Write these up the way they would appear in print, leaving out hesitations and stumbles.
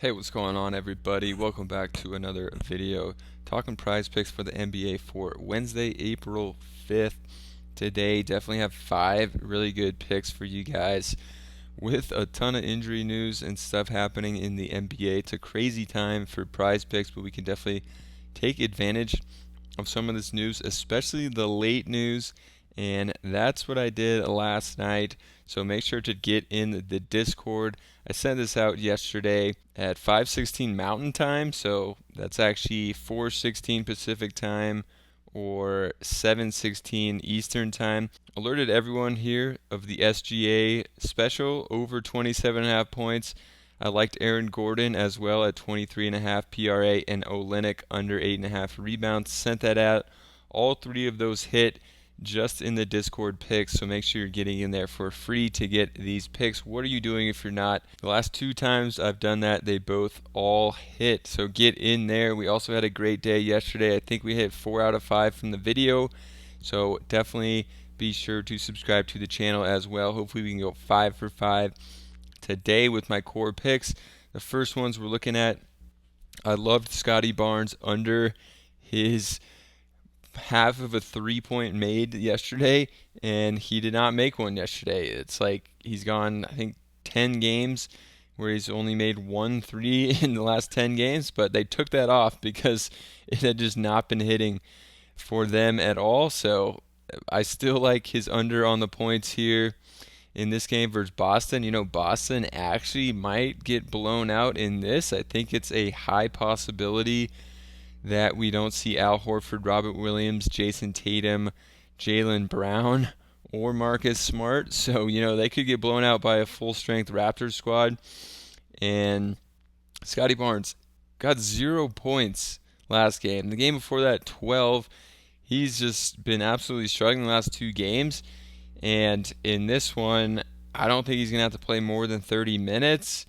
Hey, what's going on, everybody? Welcome back to another video talking prize picks for the NBA for Wednesday, April 5th. Today, definitely have 5 really good picks for you guys with a ton of injury news and stuff happening in the NBA. It's a crazy time for prize picks, but we can definitely take advantage of some of this news, especially the late news. And that's what I did last night. So make sure to get in the Discord. I sent this out yesterday at 5:16 Mountain Time, so that's actually 4:16 Pacific Time or 7:16 Eastern Time. Alerted everyone here of the SGA special over 27.5 points. I liked Aaron Gordon as well at 23.5 PRA and Olynyk under 8.5 rebounds. Sent that out. All 3 of those hit just in the Discord picks, so make sure you're getting in there for free to get these picks. What are you doing if you're not? The last 2 times I've done that, they both all hit, so get in there. We also had a great day yesterday. I think we hit 4 out of 5 from the video, so definitely be sure to subscribe to the channel as well. Hopefully we can go 5 for 5 today with my core picks. The first ones we're looking at, I loved Scotty Barnes under his half of a 3-point made yesterday, and he did not make one yesterday. It's like he's gone, I think, 10 games where he's only made 1 3 in the last 10 games, but they took that off because it had just not been hitting for them at all. So I still like his under on the points here in this game versus Boston. Boston actually might get blown out in this. I think it's a high possibility that we don't see Al Horford, Robert Williams, Jason Tatum, Jaylen Brown, or Marcus Smart. So, they could get blown out by a full strength Raptors squad. And Scotty Barnes got 0 points last game. The game before that, 12. He's just been absolutely struggling the last 2 games. And in this one, I don't think he's going to have to play more than 30 minutes.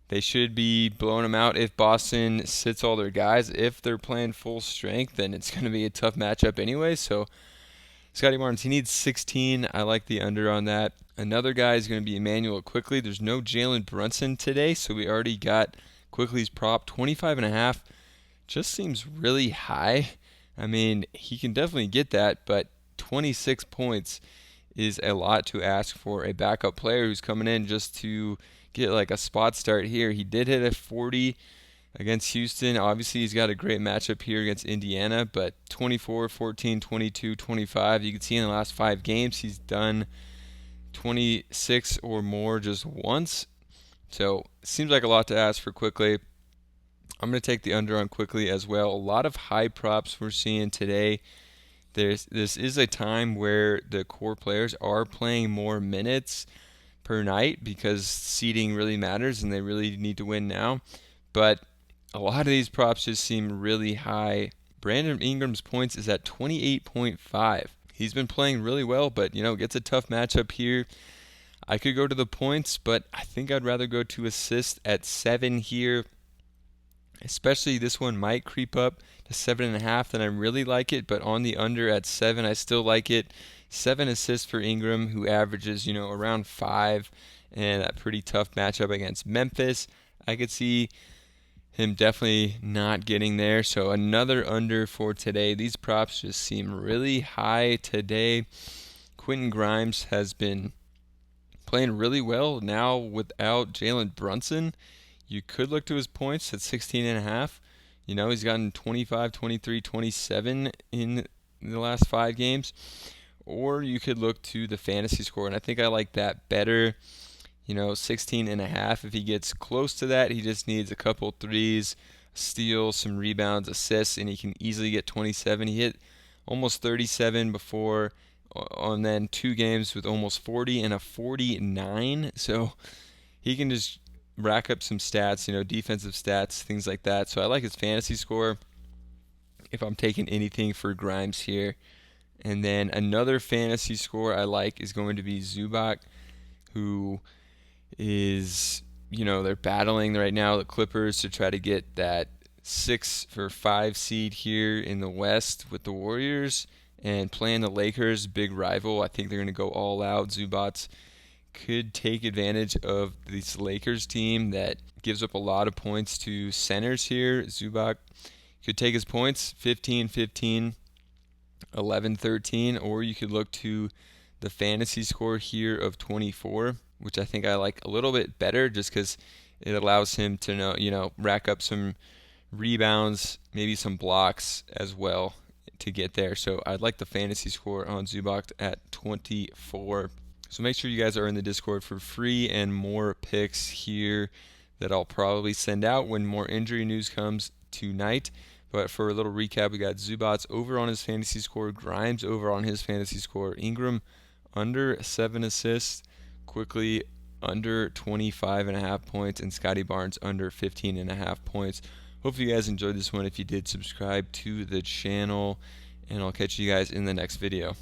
They should be blowing them out if Boston sits all their guys. If they're playing full strength, then it's going to be a tough matchup anyway. So Scotty Barnes, he needs 16. I like the under on that. Another guy is going to be Emmanuel Quickly. There's no Jalen Brunson today, so we already got Quickly's prop. 25.5 just seems really high. I mean, he can definitely get that, but 26 points is a lot to ask for a backup player who's coming in just to get like a spot start here. He did hit a 40 against Houston. Obviously, he's got a great matchup here against Indiana, but 24, 14, 22, 25. You can see in the last 5 games, he's done 26 or more just once. So it seems like a lot to ask for Quickly. I'm going to take the under on Quickly as well. A lot of high props we're seeing today. This is a time where the core players are playing more minutes per night because seeding really matters and they really need to win now. But a lot of these props just seem really high. Brandon Ingram's points is at 28.5. He's been playing really well, but gets a tough matchup here. I could go to the points, but I think I'd rather go to assists at 7 here. Especially this one might creep up to 7.5, then I really like it, but on the under at 7, I still like it. 7 assists for Ingram, who averages, around 5, and a pretty tough matchup against Memphis. I could see him definitely not getting there, so another under for today. These props just seem really high today. Quentin Grimes has been playing really well now without Jalen Brunson. You could look to his points at 16.5. He's gotten 25, 23, 27 in the last 5 games. Or you could look to the fantasy score, and I think I like that better. 16.5. If he gets close to that, he just needs a couple threes, steals, some rebounds, assists, and he can easily get 27. He hit almost 37 before, and then 2 games with almost 40 and a 49. So he can just rack up some stats, defensive stats, things like that. So I like his fantasy score if I'm taking anything for Grimes here. And then another fantasy score I like is going to be Zubac, who is, they're battling right now, the Clippers, to try to get that 6 for 5 seed here in the West with the Warriors and playing the Lakers, big rival. I think they're going to go all out. Zubac's could take advantage of this Lakers team that gives up a lot of points to centers here. Zubac could take his points, 15-15, 11-13, or you could look to the fantasy score here of 24, which I think I like a little bit better just because it allows him to rack up some rebounds, maybe some blocks as well to get there. So I'd like the fantasy score on Zubac at 24. So make sure you guys are in the Discord for free and more picks here that I'll probably send out when more injury news comes tonight. But for a little recap, we got Zubac over on his fantasy score, Grimes over on his fantasy score, Ingram under 7 assists, quickly under 25.5 points, and Scotty Barnes under 15.5 points. Hopefully you guys enjoyed this one. If you did, subscribe to the channel, and I'll catch you guys in the next video.